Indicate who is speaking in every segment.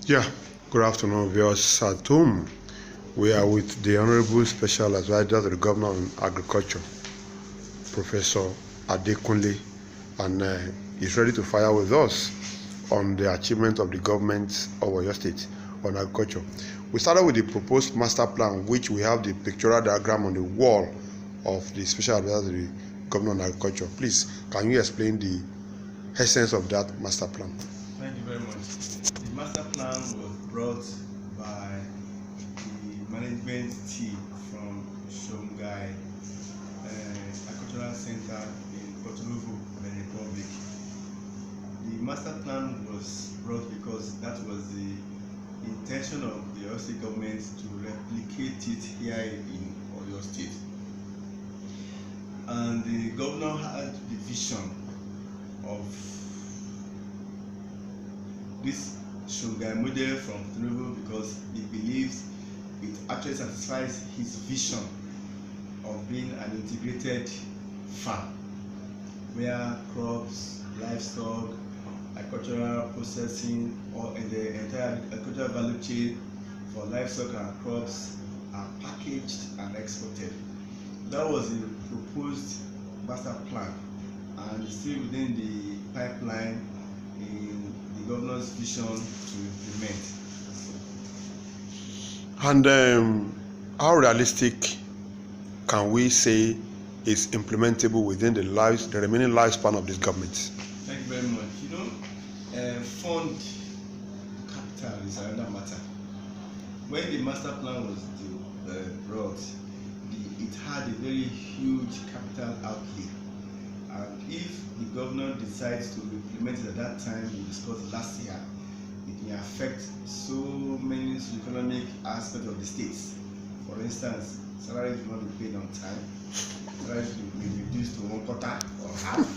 Speaker 1: Yeah, good afternoon, viewers at home. We are with the Honorable Special Advisor to the Governor on Agriculture, Professor Adekunle, and he's ready to fire with us on the achievement of the government of Oyo State on agriculture. We started with the proposed master plan, which we have the pictorial diagram on the wall of the Special Advisor to the Governor on Agriculture. Please, can you explain the essence of that master plan?
Speaker 2: Thank you very much. The master plan was brought by the management team from Shongai Agricultural Center in Porto Novo, Benin Republic. The master plan was brought because that was the intention of the Oyo State government to replicate it here in Oyo State. And the governor had the vision of this Shongai model from Porto Novo because he believes it actually satisfies his vision of being an integrated farm where crops, livestock, agricultural processing, or in the entire agricultural value chain for livestock and crops are packaged and exported. That was the proposed master plan, and still within the pipeline in the governor's vision to implement.
Speaker 1: And how realistic can we say is implementable within the remaining lifespan of this government?
Speaker 2: Thank you very much. Fund capital is another matter. When the master plan was brought, it had a very huge capital outlay, and if the governor decides to implement it at that time we discussed last year, it may affect so many economic aspects of the states. For instance, salaries will not be paid on time, salaries will be reduced to 1/4 or half.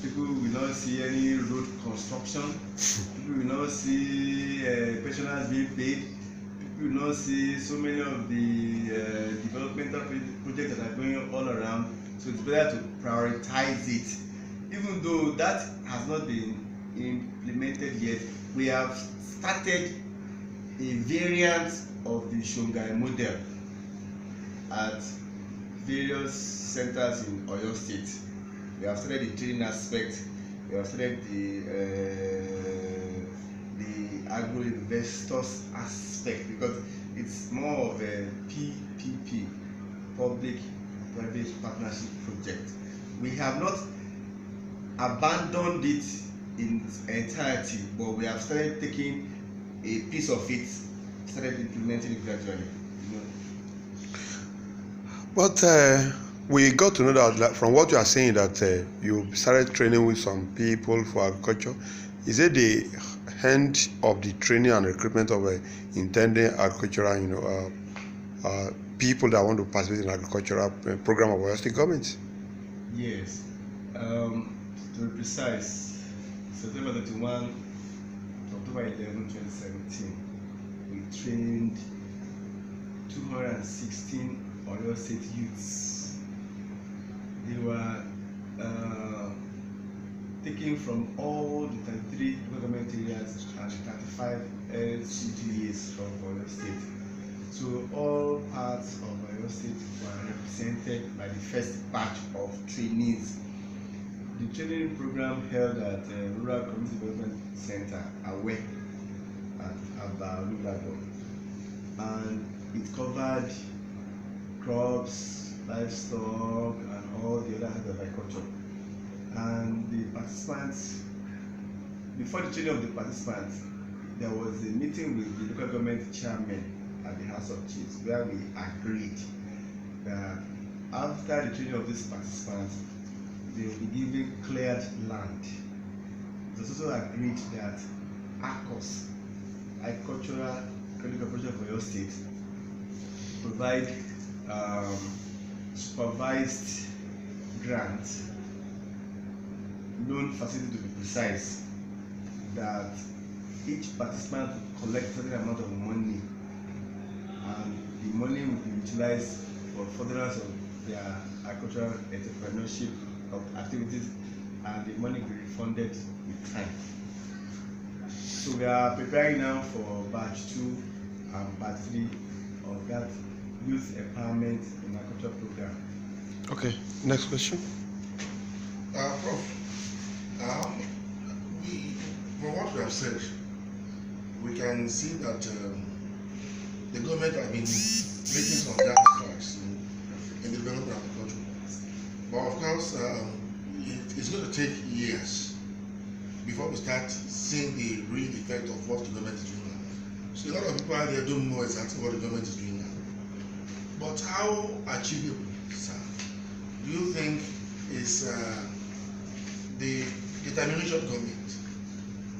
Speaker 2: People will not see any road construction, people will not see pensioners being paid, people will not see so many of the developmental projects that are going all around. So it's better to prioritize it. Even though that has not been implemented yet, we have started a variant of the Shongai model at various centers in Oyo State. We have started the training aspect, we have started the agro investors aspect, because it's more of a PPP, public-private partnership project. We have not abandoned it in its entirety, but we have started taking a piece of it, started implementing it gradually.
Speaker 1: But we got to know that from what you are saying that you started training with some people for agriculture. Is it the end of the training and recruitment of intending agricultural, people that want to participate in agricultural program of Oyo State government?
Speaker 2: Yes. To be precise, September 31, October 11, 2017, we trained 216 Oyo State youths. They were taken from all the 33 government areas and 35 LCDAs from Oyo State. So all parts of Oyo State were represented by the first batch of trainees. The training program held at Rural Community Development Center, Awe, at Aba Rulado, and it covered crops, livestock, and all the other heads of agriculture. And the participants, before the training of the participants, there was a meeting with the local government chairman at the House of Chiefs, where we agreed that after the training of these participants, they will be given cleared land. It was also agreed that ACOS, Agricultural Credit Corporation for Oyo State, provide supervised grant, loan facility to be precise, that each participant will collect a certain amount of money, and the money will be utilized for furtherance of their agricultural entrepreneurship of activities, and the money will be refunded with time. So we are preparing now for batch 2 and batch 3 of that youth empowerment in agriculture program.
Speaker 1: Okay, next question.
Speaker 3: Prof, from what we have said, we can see that the government have been making some dark strides in the development of agriculture. But of course, it's going to take years before we start seeing the real effect of what the government is doing now. So a lot of people out there don't know exactly what the government is doing now. But how achievable, sir, do you think is the determination of government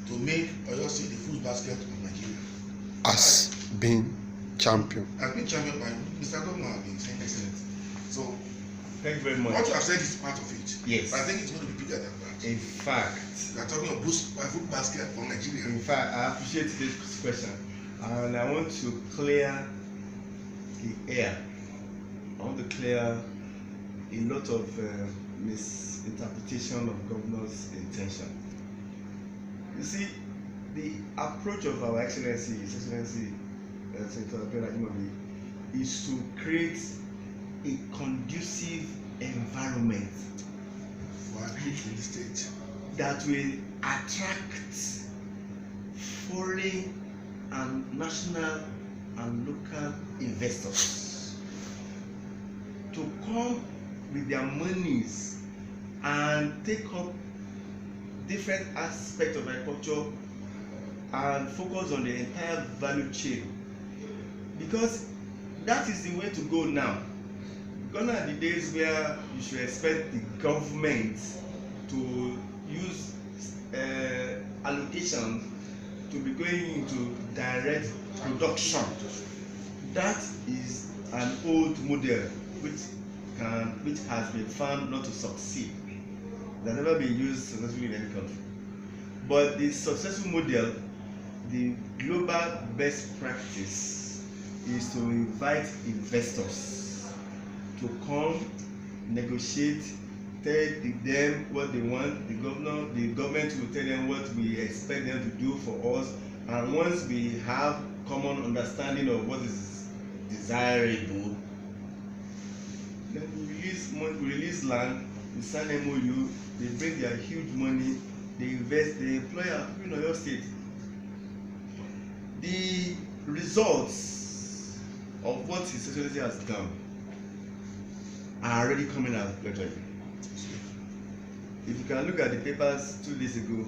Speaker 3: to make Oyo State the food basket of Nigeria?
Speaker 1: Has been champion.
Speaker 3: Has been championed by Mr. Governor has been saying.
Speaker 2: Excellent.
Speaker 3: So
Speaker 2: Thank you very much.
Speaker 3: what you have said is part of it.
Speaker 2: Yes.
Speaker 3: But I think it's going to be bigger than that.
Speaker 2: In fact,
Speaker 3: We are talking of food basket for Nigeria.
Speaker 2: in fact, I appreciate this question, and I want to clear the air. I want to clear a lot of misinterpretation of governor's intention. You see, the approach of our Excellency, His Excellency Senator Abiola Ajimobi, is to create a conducive environment
Speaker 3: For agric in the state.
Speaker 2: that will attract foreign and national and local investors to come with their monies and take up different aspects of agriculture and focus on the entire value chain, because that is the way to go now. Gone are the days where you should expect the government to use allocation to be going into direct production. That is an old model which has been found not to succeed. It has never been used successfully in any country. But the successful model, the global best practice, is to invite investors to come negotiate, tell them what they want. The government will tell them what we expect them to do for us, and once we have common understanding of what is desirable, then we release land, we sign MOU, they bring their huge money, they invest, they employ our people in Oyo State. The results of what His Excellency has done are already coming out gradually. If you can look at the papers 2 days ago,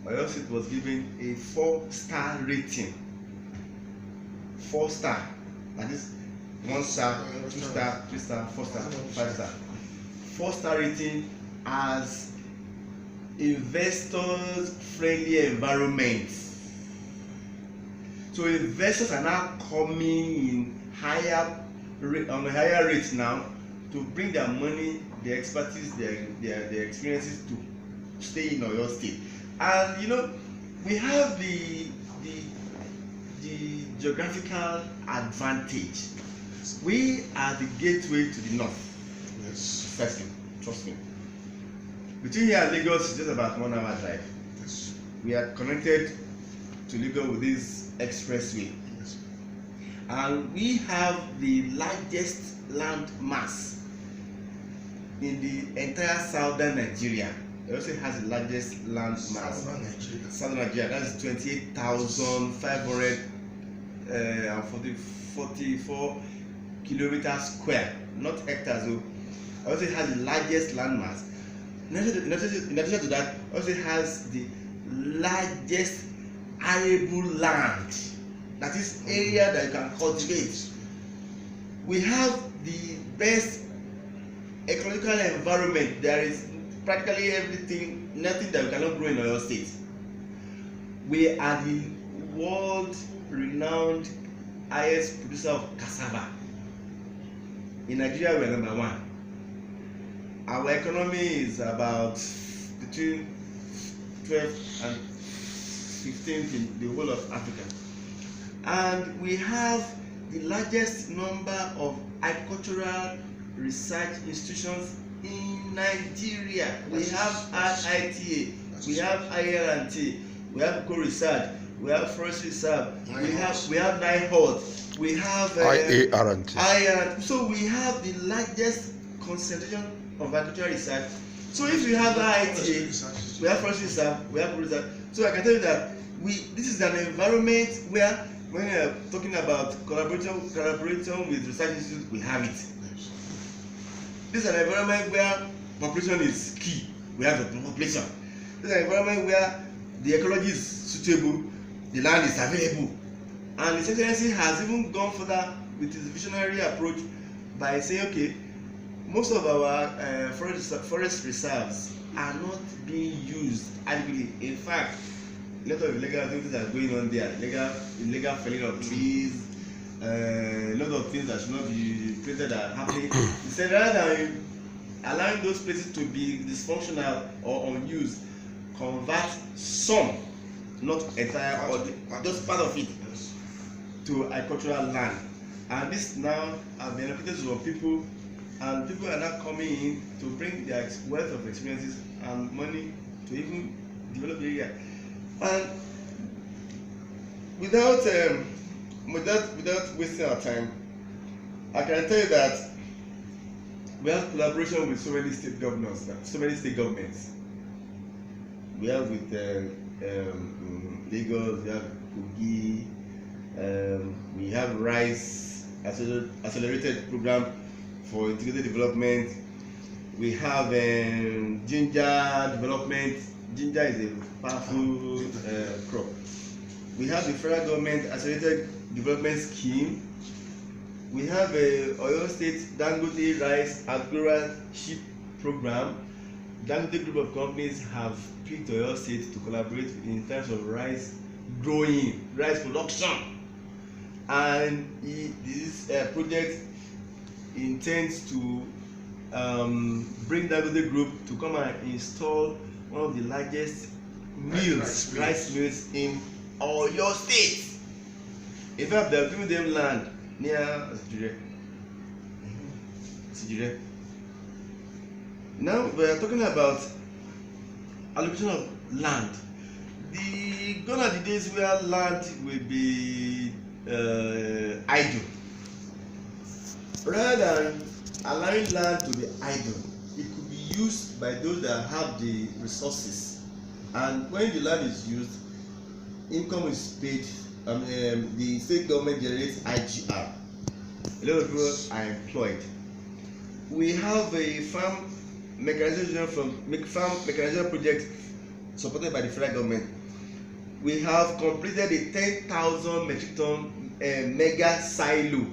Speaker 2: Oyo State was given a 4-star rating. 4-star, that is 1 star, 2 star, 3 star, 4 star, 5 star. 4-star rating as investors friendly environment. So investors are now coming in on a higher rate now to bring their money, their expertise, their experiences to stay in Oyo State. And you know, we have the geographical advantage. We are the gateway to the north.
Speaker 3: Yes.
Speaker 2: Firstly, trust me. Between here and Lagos is just about 1 hour drive.
Speaker 3: Yes.
Speaker 2: We are connected to Lagos with this expressway.
Speaker 3: Yes.
Speaker 2: And we have the largest land mass in the entire southern Nigeria. It also has the largest land mass.
Speaker 3: Southern Nigeria.
Speaker 2: Southern Nigeria, that is 28,544 kilometers square, not hectares. So it also has the largest land mass. In addition to that, it also has the largest arable land, that is area that you can cultivate. We have the best ecological environment. There is practically everything, nothing that we cannot grow in Oyo State. We are the world renowned highest producer of cassava. In Nigeria, we are number 1. Our economy is about between 12th and 15th in the whole of Africa. And we have the largest number of agricultural research institutions in Nigeria. We have IITA, we have ILT, we have coal research, we have forest reserve, we have nine hot, we have
Speaker 1: IART.
Speaker 2: so we have the largest concentration of agricultural research. So if we have IITA, we have forest reserve, we have coal reserve. So I can tell you that this is an environment where when we are talking about collaborating with research institutes, we have it. This is an environment where population is key. We have the population. This is an environment where the ecology is suitable, the land is available, and His Excellency has even gone further with his visionary approach by saying, okay, most of our forest reserves are not being used adequately. In fact, a lot of illegal activities are going on there, illegal felling of trees, a lot of things that should not be created are happening. He said rather than allowing those places to be dysfunctional or unused, convert some, not entire, or just part of it, to agricultural land. And this now has been benefited to people, and people are now coming in to bring their wealth of experiences and money to even develop the area. And without wasting our time, I can tell you that we have collaboration with so many state governors, so many state governments. We have with Lagos, we have Kogi, we have RISE accelerated program for integrated development. We have ginger development. Ginger is a powerful crop. We have the federal government accelerated development scheme. We have a Oyo State Dangote Rice Agroraship program. Dangote group of companies have picked Oyo State to collaborate in terms of rice growing, rice production, and this project intends to bring Dangote group to come and install one of the largest rice mills in Oyo State. In fact, they are giving them land near Sijire. Now we are talking about allocation of land. Gone are the days where land will be idle. Rather than allowing land to be idle, it could be used by those that have the resources. And when the land is used, income is paid. The state government generates IGR. A lot of people are employed. We have a farm mechanization project supported by the federal government. We have completed a 10,000 metric ton mega silo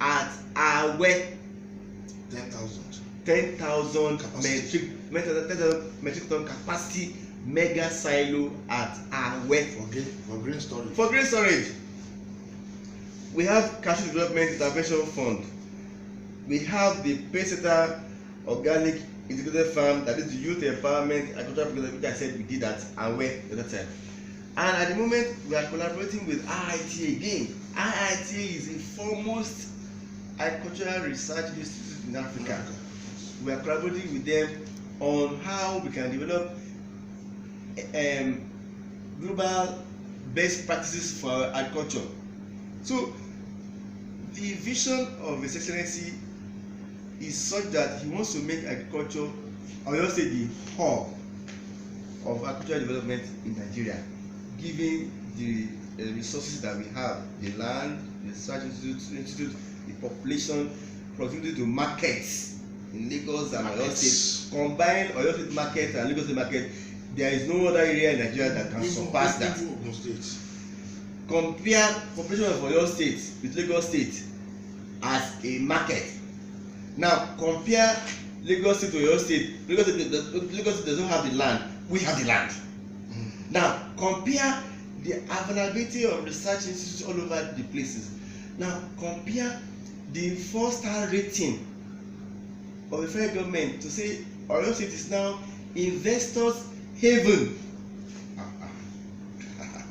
Speaker 2: at Awe. 10,000 metric ton capacity mega silo at Awe
Speaker 3: for green storage.
Speaker 2: For green storage. We have Cashew Development Intervention Fund. We have the Pacesetter Organic Integrated Farm, that is the youth empowerment agricultural program, which I said we did at Awe the other time. And at the moment, we are collaborating with IITA again. IITA is the foremost agricultural research institute in Africa. We are collaborating with them on how we can develop global best practices for agriculture. So the vision of His Excellency is such that he wants to make agriculture, or Oyo State, the hub of agricultural development in Nigeria, given the resources that we have, the land, the research institute, the population, proximity to markets in Lagos and Oyo State. Combine Oyo State market and Lagos State market, there is no other area in Nigeria that can surpass that. Compare population of Oyo State with Lagos State as a market. Now compare Lagos State to Oyo State. Lagos State doesn't have the land. We have the land. Now compare the availability of research institutes all over the places. Now compare the 4-star rating of the federal government to say Oyo State is now investors haven.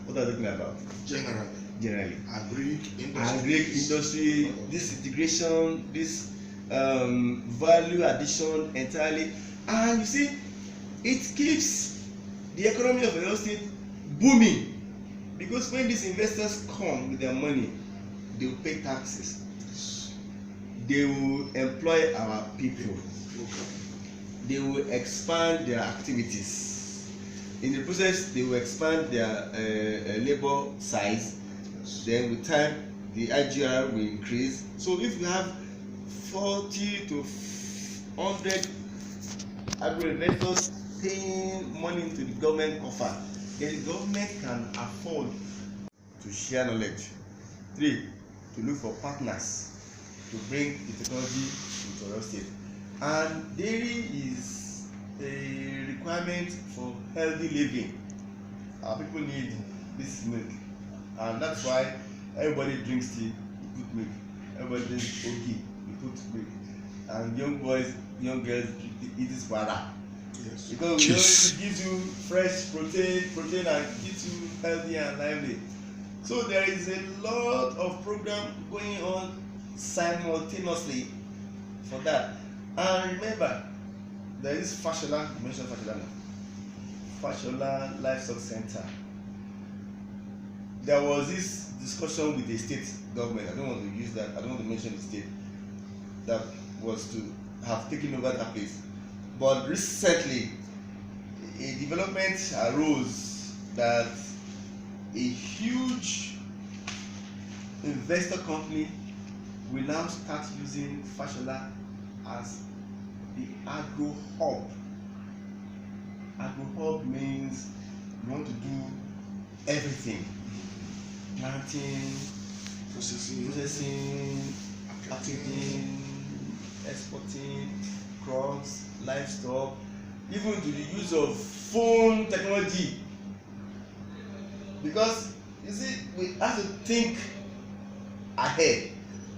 Speaker 2: What are you talking about? Generally. Agric industry, this integration, this value addition entirely, and you see, it keeps the economy of Oyo State booming, because when these investors come with their money, they will pay taxes, they will employ our people, they will expand their activities. In the process, they will expand their labor size. Then with time, the IGR will increase. So if you have 40 to 100 agro-investors paying money into the government coffer, then the government can afford to share knowledge. 3, to look for partners to bring the technology into Oyo State. And dairy is a requirement for healthy living. Our people need this milk, and that's why everybody drinks tea, you put milk. Everybody drinks ogi, you put milk. And young boys, young girls eat this wara.
Speaker 3: Yes.
Speaker 2: Because it gives you fresh protein and keeps you healthy and lively. So there is a lot of program going on simultaneously for that. And remember, there is Fashola, you mentioned Fashola now. Fashola Livestock Center. There was this discussion with the state government. I don't want to use that, I don't want to mention the state, that was to have taken over that place. But recently, a development arose that a huge investor company will now start using Fashola as the agro hub. Agro hub means you want to do everything: planting, processing, packaging, exporting crops, livestock, even to the use of phone technology. Because you see, we have to think ahead.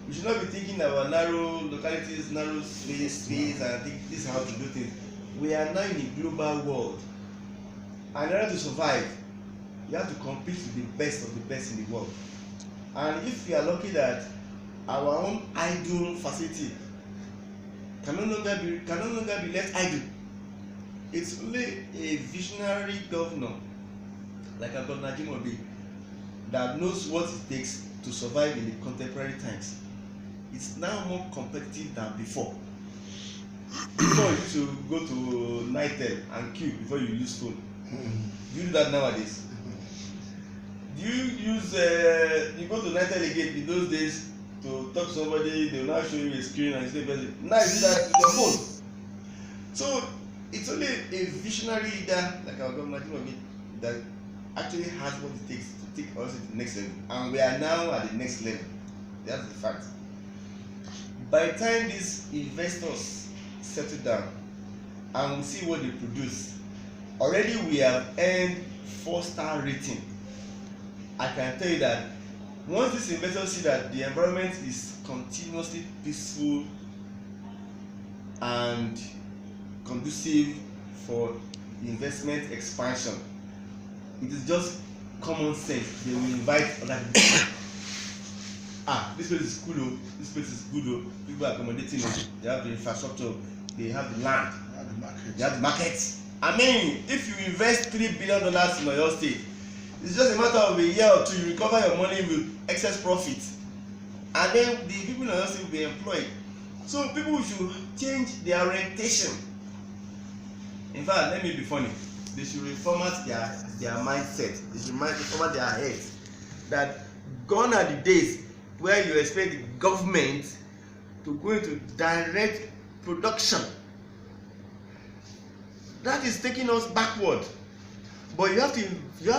Speaker 2: We should not be thinking about narrow localities, narrow space, and think this is how to do things. We are now in a global world, and in order to survive, you have to compete with the best of the best in the world. And if we are lucky that our own idle facility can no longer be left idle, it's only a visionary governor like our Governor Ajimobi that knows what it takes to survive in the contemporary times. It's now more competitive than before. Before you used to go to Nitel and queue before you use phone. Do you do that nowadays? Do you use you go to Nitel again in those days to talk to somebody, they will now show you a screen and say, now you do that with your phone. So it's only a visionary leader like our Governor Ajimobi that actually has what it takes to take us to the next level, and we are now at the next level. That's the fact. By the time these investors settle down and we see what they produce, already we have earned 4-star rating. I can tell you that once these investors see that the environment is continuously peaceful and conducive for investment expansion, it is just common sense. They will invite other people. This place is cool, oh, this place is good, oh, people are accommodating, oh, they have the infrastructure, they have the land, they have the market. I mean, if you invest $3 billion in Oyo State, it's just a matter of a year or two, you recover your money with excess profit, and then the people in Oyo State will be employed. So people should change their orientation. In fact, let me be funny, they should reformat their mindset, they should reformat their heads, that gone are the days where you expect the government to go into direct production. That is taking us backward. But you have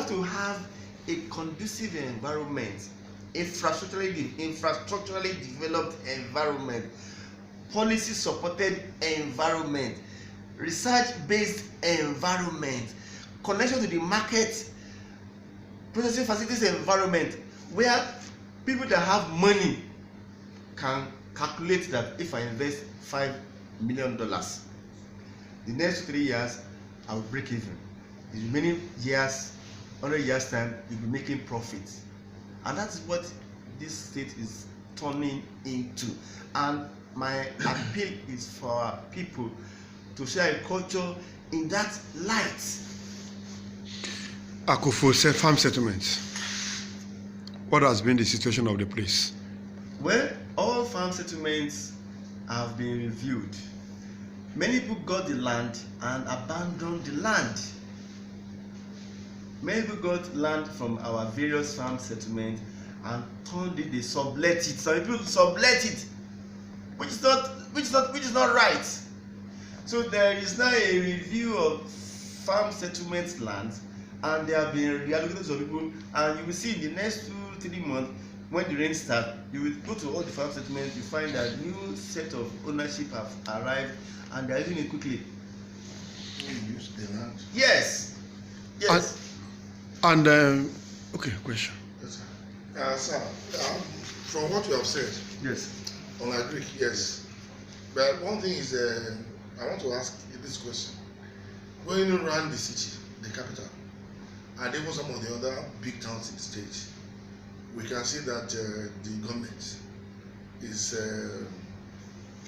Speaker 2: to have a conducive environment, infrastructurally developed environment, policy supported environment, research based environment, connection to the market, processing facilities environment, where people that have money can calculate that if I invest $5 million, the next 3 years I will break even. The remaining years, 100 years time, you'll be making profits. And that's what this state is turning into. And my appeal is for our people to share a culture in that light.
Speaker 1: Akufo farm settlements. What has been the situation of the place?
Speaker 2: Well, all farm settlements have been reviewed. Many people got the land and abandoned the land. Many people got land from our various farm settlements and turned it, they sublet it. Some people sublet it, which is not right. So there is now a review of farm settlement lands, and they have been reallocated to some people. And you will see in the next 2-3 months, when the rain starts, you will go to all the farm settlements. You find that new set of ownership have arrived, and they are using it quickly.
Speaker 3: We use the land.
Speaker 2: Yes. Yes.
Speaker 1: And okay, question.
Speaker 3: Yes, sir. From what you have said,
Speaker 2: Yes.
Speaker 3: on Agric, yes. But one thing is, I want to ask you this question. Going around the city, the capital, and even some of the other big towns in the state, we can see that the government is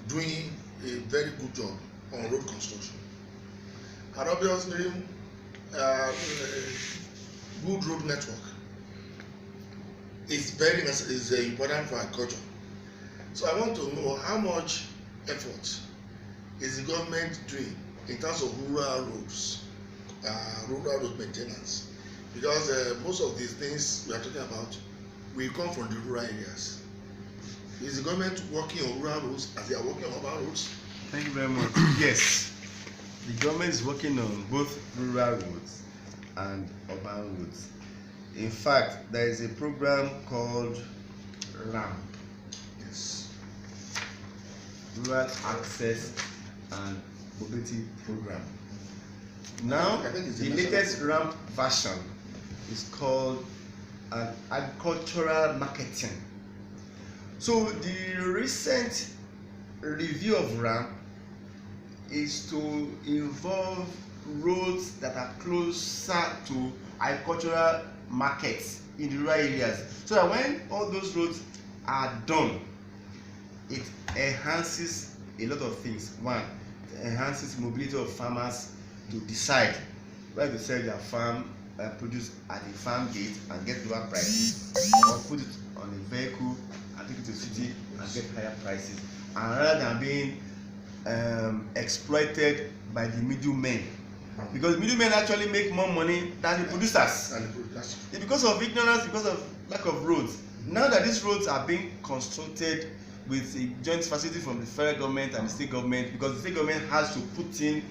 Speaker 3: doing a very good job on road construction. And obviously, good road network is important for agriculture. So I want to know how much effort is the government doing in terms of rural road maintenance, because most of these things we are talking about will come from the rural areas. Is the government working on rural roads as they are working on urban roads?
Speaker 2: Thank you very much. Yes, the government is working on both rural roads and urban roads. In fact, there is a program called RAMP,
Speaker 3: Yes.
Speaker 2: Rural Access and Mobility Program. Now,
Speaker 3: I think it's
Speaker 2: the
Speaker 3: the
Speaker 2: latest RAMP version is called an agricultural marketing. So the recent review of RAMP is to involve roads that are closer to agricultural markets in the rural areas, so that when all those roads are done, it enhances a lot of things. One, it enhances mobility of farmers to decide where to sell their farm produce at the farm gate and get lower prices, or put it on a vehicle and take it to the city and get higher prices, and rather than being exploited by the middlemen, because middlemen actually make more money than the producers. It's because of ignorance, because of lack of roads. Now that these roads are being constructed with a joint facility from the federal government and the state government, because the state government has to put in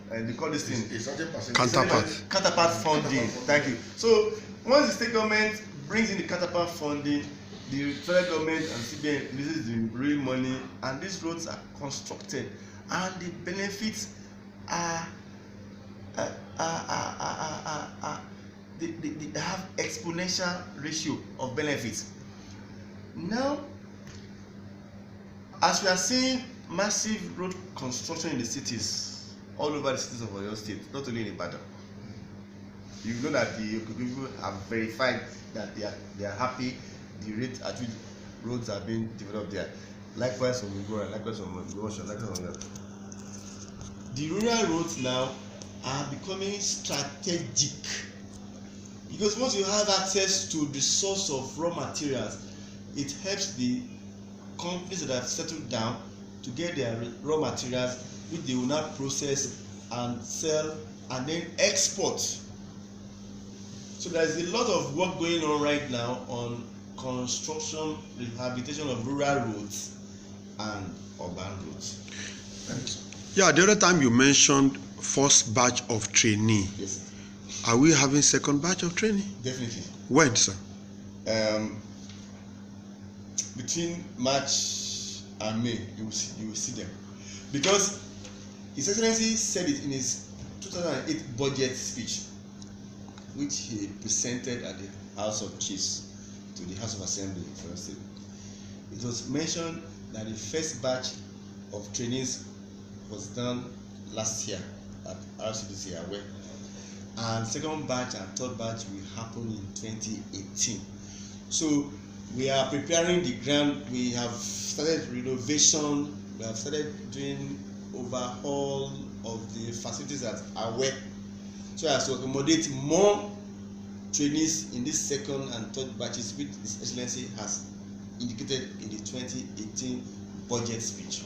Speaker 2: they call this thing counterpart funding. Thank you. So once the state government brings in the counterpart funding, the federal government and CBN releases the real money, and these roads are constructed, and the benefits are they have exponential ratio of benefits. Now, as we are seeing massive road construction in the cities, all over the cities of Oyo State, not only in Ibadan, you know that the people have verified that they are happy the rate at which roads are being developed there. Likewise from Igora, likewise from Igosha, likewise from that. The rural roads now are becoming strategic, because once you have access to the source of raw materials, it helps the companies that have settled down to get their raw materials, which they will now process and sell and then export. So there is a lot of work going on right now on construction, rehabilitation of rural roads and urban roads.
Speaker 3: Thanks.
Speaker 1: Yeah, the other time you mentioned first batch of trainee.
Speaker 2: Yes,
Speaker 1: Are we having second batch of trainee?
Speaker 2: definitely.
Speaker 1: When, sir?
Speaker 2: Between March and May, you will see them, because His Excellency said it in his 2008 budget speech, which he presented at the House of Chiefs to the House of Assembly for State. It was mentioned that the first batch of trainees was done last year at RCDC Aware, and second batch and third batch will happen in 2018. So we are preparing the ground. We have started renovation. We have started doing overhaul of the facilities at Aware. so as to accommodate more trainees in this second and third batches, which His Excellency has indicated in the 2018 budget speech.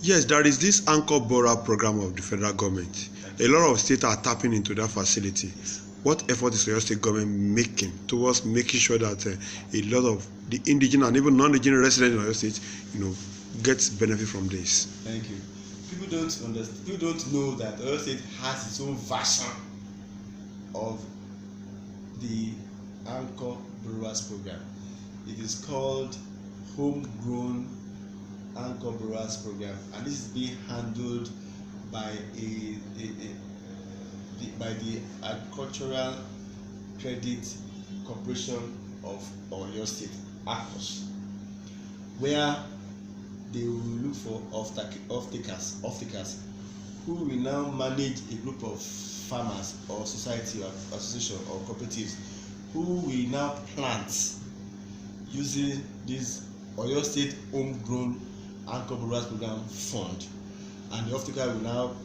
Speaker 1: Yes, there is this Anchor Bora program of the federal government. A lot of states are tapping into that facility.
Speaker 2: Yes.
Speaker 1: What effort is your state government making towards making sure that a lot of the indigenous and even non-indigenous residents in your state, gets benefit from this?
Speaker 2: Thank you. People don't understand. People don't know that Oyo State has its own version of the Anchor Borrowers Program. It is called Homegrown Anchor Borrowers Program, and this is being handled by the Agricultural Credit Corporation of Oyo State, ACOS, where they will look for off-takers who will now manage a group of farmers or society or association or cooperatives who will now plant using this Oyo State Homegrown Anchor Borrowers Program fund, and the off-taker will now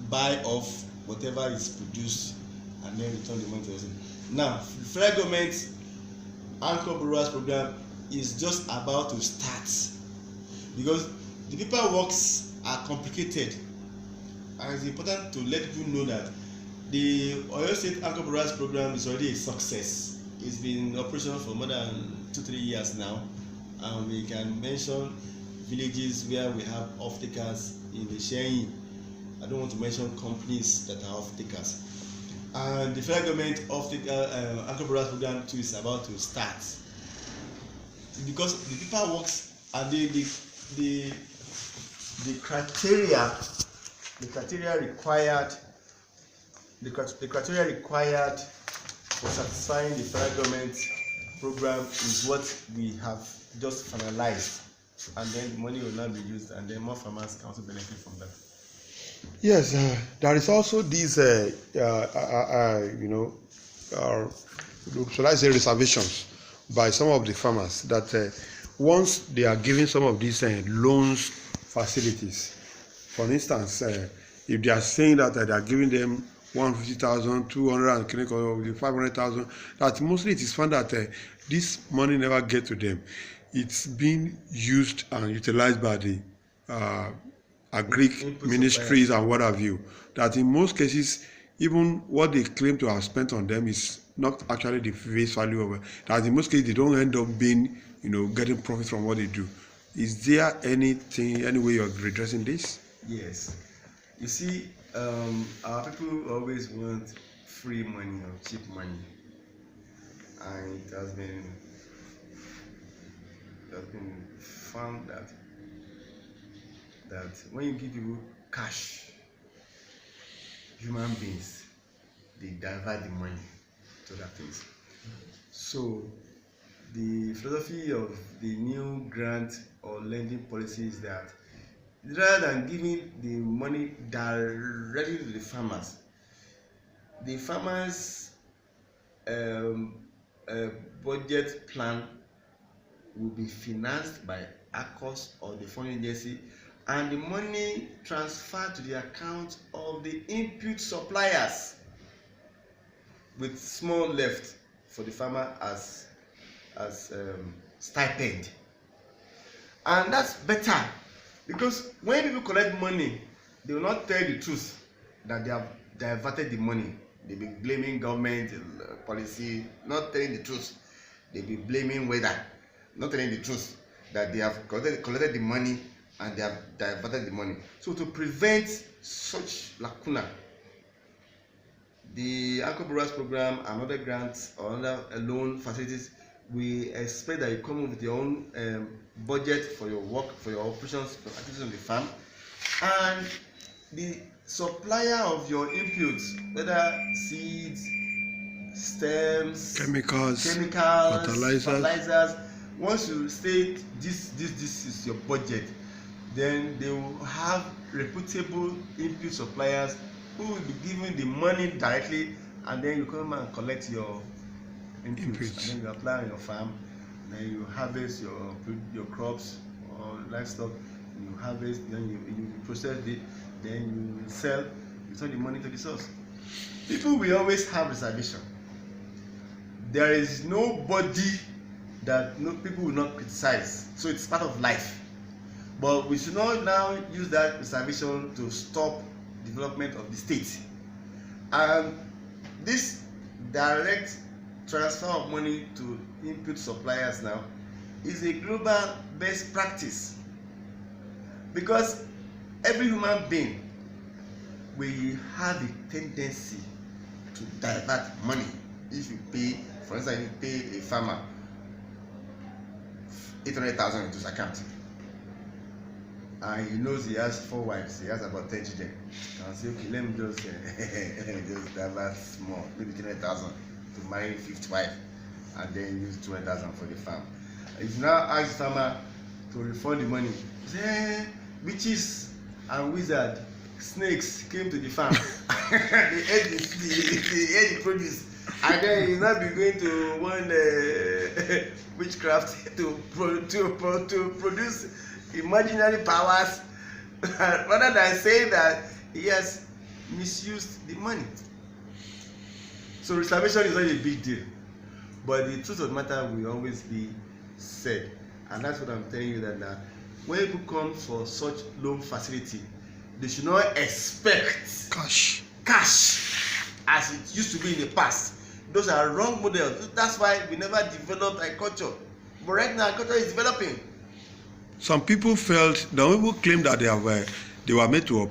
Speaker 2: buy off whatever is produced and then return the money to us. Now, the federal government Anchor Borrowers Program is just about to start, because the paperworks are complicated, and it's important to let people know that the Oyo State Anchor Borrowers Program is already a success. It's been in operation for more than 2-3 years now, and we can mention villages where we have off-takers in the Shein. I don't want to mention companies that are off-takers. And the federal government Anchor Borrowers Program too is about to start, because the paperworks and the criteria required for satisfying the federal government program is what we have just finalized, and then the money will now be used, and then more farmers can also benefit from that.
Speaker 1: Yes, there is also these, shall I say, reservations by some of the farmers that once they are giving some of these loans facilities, for instance, if they are saying that they are giving them 150,000, 200, and 500,000, that mostly it is found that this money never get to them. It's being used and utilized by the agric ministries and what have you. That in most cases, even what they claim to have spent on them is not actually the face value of it. That in most cases they don't end up being, getting profit from what they do. Is there any way you're redressing this?
Speaker 2: Yes. You see, our people always want free money or cheap money, and it has been found that when you give people cash, human beings, they divert the money to other things. So the philosophy of the new grant or lending policy is that rather than giving the money directly to the farmers budget plan will be financed by ACOS or the funding agency, and the money transferred to the account of the input suppliers, with small left for the farmer as stipend. And that's better, because when people collect money, they will not tell the truth that they have diverted the money. They be blaming government policy, not telling the truth. They be blaming weather, not telling the truth that they have collected the money and they have diverted the money. So to prevent such lacuna, the Anchor Borrowers Program and other grants or other loan facilities, we expect that you come up with your own budget for your work, for your operations, for activities on the farm, and the supplier of your inputs, whether seeds, stems,
Speaker 1: chemicals, fertilizers.
Speaker 2: Once you state this is your budget, then they will have reputable input suppliers who will be giving the money directly, and then you come and collect your inputs. And then you apply on your farm, then you harvest your crops or livestock. You harvest, then you process it, then you sell, you send the money to the source. People will always have reservation. There is nobody that people will not criticize, so it's part of life. But we should not now use that reservation to stop development of the state. And this direct transfer of money to input suppliers now is a global best practice, because every human being will have a tendency to divert money. If you pay, for instance, you pay a farmer 800,000 into his account, and he knows he has 4 wives, he has about 10 children, and say, okay, let me just just divert small, maybe 300,000 to marry 5th wife, and then use 200,000 for the farm. If you now ask the farmer to refund the money, say, witches and wizards, snakes came to the farm, they ate the produce, and then you now be going to one witchcraft to produce imaginary powers rather than saying that he has misused the money. So reservation is not a big deal, but the truth of the matter will always be said, and that's what I'm telling you, that now when people come for such loan facility, they should not expect cash as it used to be in the past. Those are wrong models. That's why we never developed agriculture, but right now agriculture is developing.
Speaker 1: Some people felt, the people claim that they were made to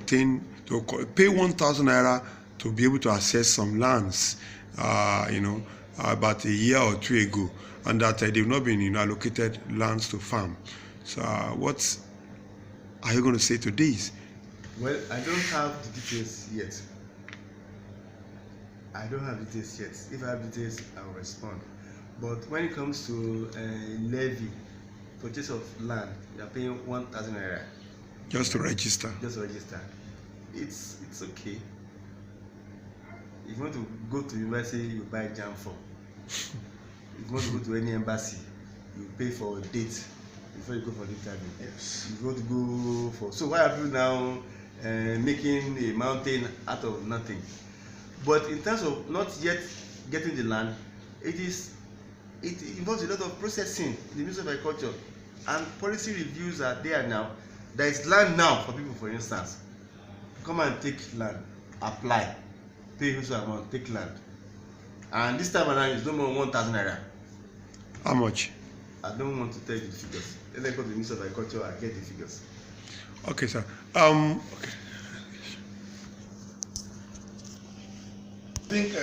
Speaker 1: pay 1,000 naira to be able to access some lands, about a year or 2 ago, and that they've not been allocated lands to farm. So what are you going to say to this?
Speaker 2: Well, I don't have the details yet. If I have details, I will respond. But when it comes to levy, purchase of land, you are paying 1,000 naira.
Speaker 1: Just to register.
Speaker 2: It's okay. If you want to go to university, you buy JAMB form. If you want to go to any embassy, you pay for a date before you go for the interview. Yes. If you want to go for, so why are you now making a mountain out of nothing? But in terms of not yet getting the land, it involves a lot of processing in the Ministry of Agriculture, and policy reviews are there now. There is land now for people, for instance, come and take land, apply, pay who's amount, take land, and this time around it's no more 1,000 naira.
Speaker 1: How much?
Speaker 2: I don't want to tell you the figures. Let me go to the Ministry of Agriculture and get the figures.
Speaker 1: Okay, sir. Okay.
Speaker 3: I think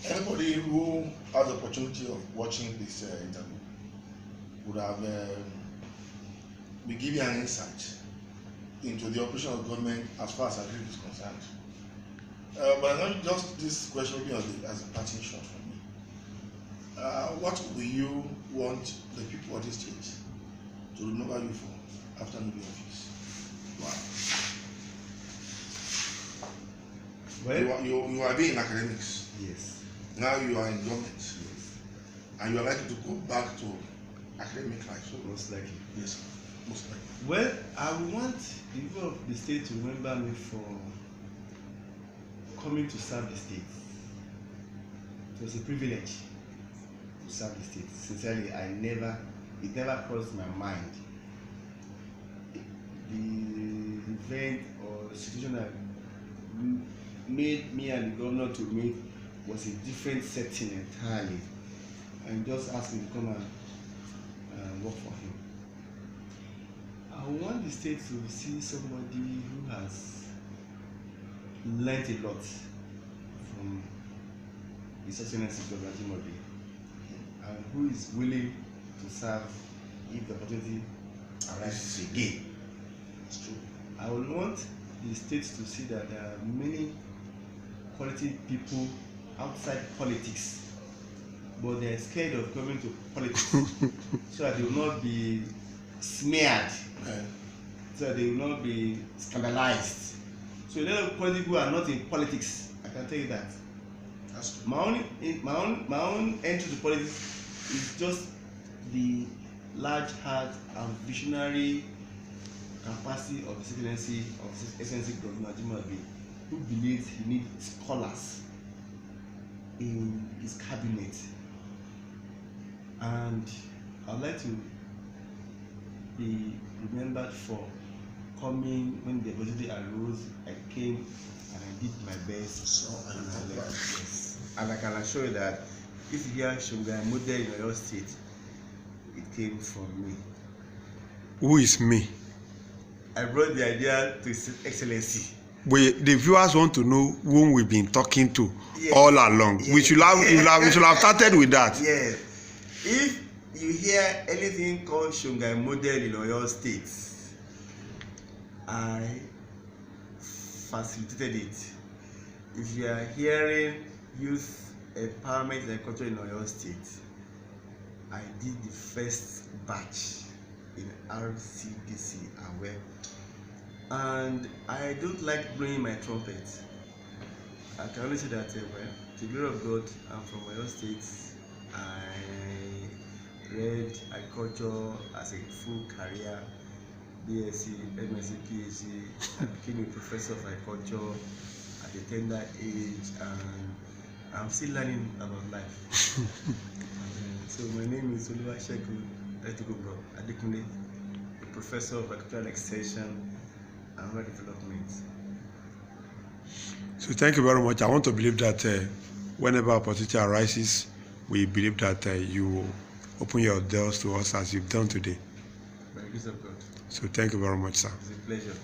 Speaker 3: anybody who has the opportunity of watching this interview would have been given an insight into the operation of government as far as agriculture is concerned. But not just this question will be as a parting shot for me. What will you want the people of this state to remember you for after leaving office? Wow.
Speaker 2: Well,
Speaker 3: you are being in academics.
Speaker 2: Yes.
Speaker 3: Now you are in government.
Speaker 2: Yes.
Speaker 3: And you are likely to go back to academic life. So
Speaker 2: Most likely.
Speaker 3: yes, most likely.
Speaker 2: Well, I want the people of the state to remember me for coming to serve the state. It was a privilege to serve the state. Sincerely, it never crossed my mind. The event or situation that made me and the governor to meet was a different setting entirely, and just asked me to come and work for him. I want the state to see somebody who has learnt a lot from His Excellency Governor Ajimobi, and who is willing to serve if the opportunity arises again.
Speaker 3: It's true.
Speaker 2: I would want the state to see that there are many quality people outside politics, but they are scared of coming to politics so that they will not be smeared, so that they will not be scandalized. So a lot of quality people are not in politics. I can tell you that.
Speaker 3: That's true.
Speaker 2: My own entry to politics is just the large heart and visionary capacity of the Excellency Governor Ajimobi who believes he needs scholars in his cabinet, and I'd like to be remembered for coming when the opportunity arose. I came and I did my best, and I can assure you that if you hear Shongai model in your state, it came from me.
Speaker 1: Who is me?
Speaker 2: I brought the idea to His Excellency.
Speaker 1: The viewers want to know whom we've been talking to all along.
Speaker 2: Yes.
Speaker 1: We should have started with that.
Speaker 2: Yes. If you hear anything called Shongai model in Oyo State, I facilitated it. If you are hearing youth empowerment and culture in Oyo State, I did the first batch in RCDC Aware. And I don't like blowing my trumpet. I can only say that, well, to the glory of God, I'm from Oyo State. I read agriculture as a full career, BSc, MSc, PhD. I became a professor of agriculture at a tender age, and I'm still learning about life. So my name is Oluwasegun Adekunle, a professor of agricultural extension and rural development.
Speaker 1: So thank you very much. I want to believe that whenever opportunity arises, we believe that you open your doors to us as you've done today.
Speaker 2: By the grace of God.
Speaker 1: So thank you very much, sir.
Speaker 2: It's a pleasure.